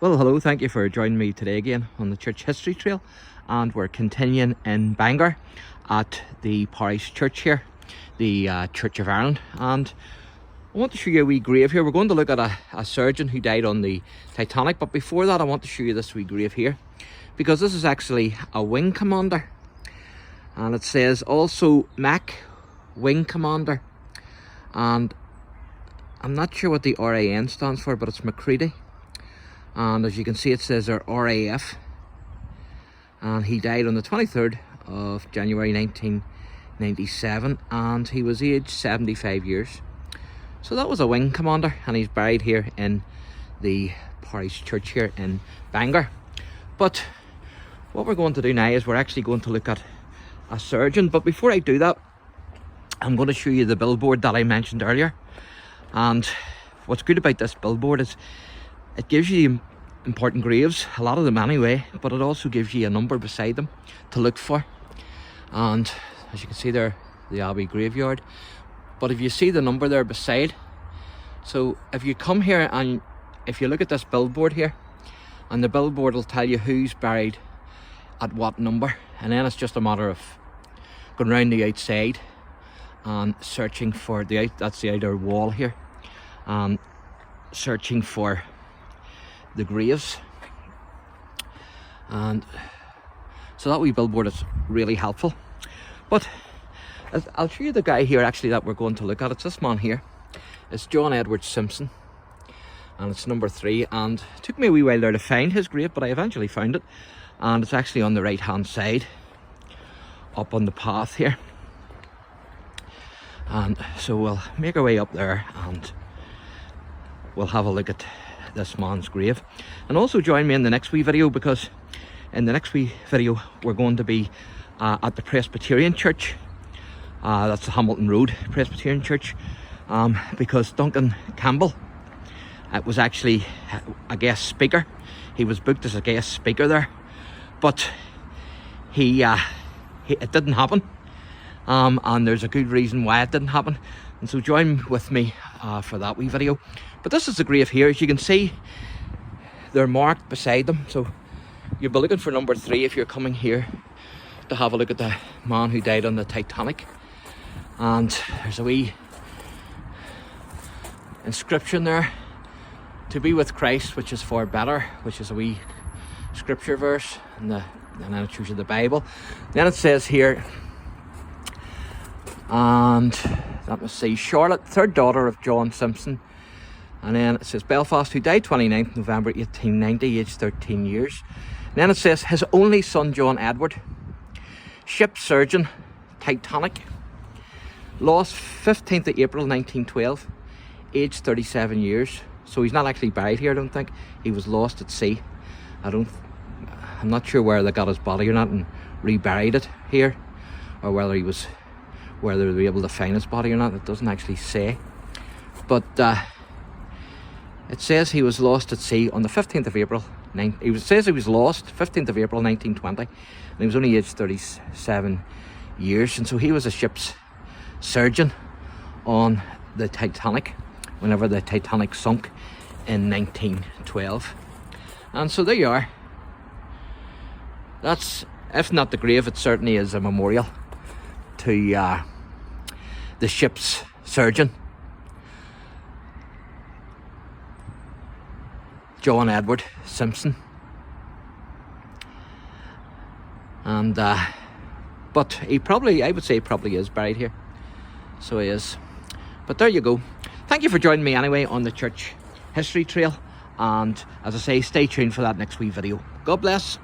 Well, hello, thank you for joining me today again on the church history trail, and we're continuing in Bangor at the parish church here, the Church of Ireland. And I want to show you a wee grave here. We're going to look at a surgeon who died on the Titanic, but before that I want to show you this wee grave here, because this is actually a wing commander, and it says also Mac Wing Commander, and I'm not sure what the RAN stands for, but it's Macready. And as you can see, it says there RAF, and he died on the 23rd of January 1997, and he was aged 75 years. So that was a wing commander, and he's buried here in the parish church here in Bangor. But what we're going to do now is we're actually going to look at a surgeon. But before I do that, I'm going to show you the billboard that I mentioned earlier. And what's good about this billboard is it gives you important graves, a lot of them anyway, but it also gives you a number beside them to look for. And as you can see there, the Abbey graveyard. But if you see the number there beside, so if you come here and if you look at this billboard here, and the billboard will tell you who's buried at what number, and then it's just a matter of going around the outside and searching for that's the outer wall here, and searching for the graves. And so that wee billboard is really helpful. But I'll show you the guy here actually that we're going to look at. It's this man here. It's John Edward Simpson, and it's number 3, and it took me a wee while there to find his grave, but I eventually found it, and it's actually on the right hand side up on the path here. And so we'll make our way up there and we'll have a look at this man's grave. And also join me in the next wee video, because in the next wee video we're going to be at the Presbyterian Church. That's the Hamilton Road Presbyterian Church, because Duncan Campbell was actually a guest speaker. He was booked as a guest speaker there, but it didn't happen, and there's a good reason why it didn't happen. And so join with me for that wee video. But this is the grave here. As you can see, they're marked beside them, so you'll be looking for number 3 if you're coming here to have a look at the man who died on the Titanic. And there's a wee inscription there, to be with Christ, which is for better, which is a wee scripture verse, and then it shows you the Bible. Then it says here, and let me see, Charlotte, 3rd daughter of John Simpson. And then it says Belfast, who died 29th November 1890, aged 13 years. And then it says his only son John Edward, ship surgeon, Titanic, lost 15th of April 1912, aged 37 years. So he's not actually buried here, I don't think. He was lost at sea. I'm not sure where they got his body or not and reburied it here, or whether they were able to find his body or not. It doesn't actually say. But it says he was lost at sea on the 15th of April. It says he was lost 15th of April 1920, and he was only aged 37 years. And so he was a ship's surgeon on the Titanic whenever the Titanic sunk in 1912. And so there you are. That's, if not the grave, it certainly is a memorial to the ship's surgeon, John Edward Simpson. And but I would say he probably is buried here. So he is. But there you go. Thank you for joining me anyway on the church history trail, and as I say, stay tuned for that next wee video. God bless.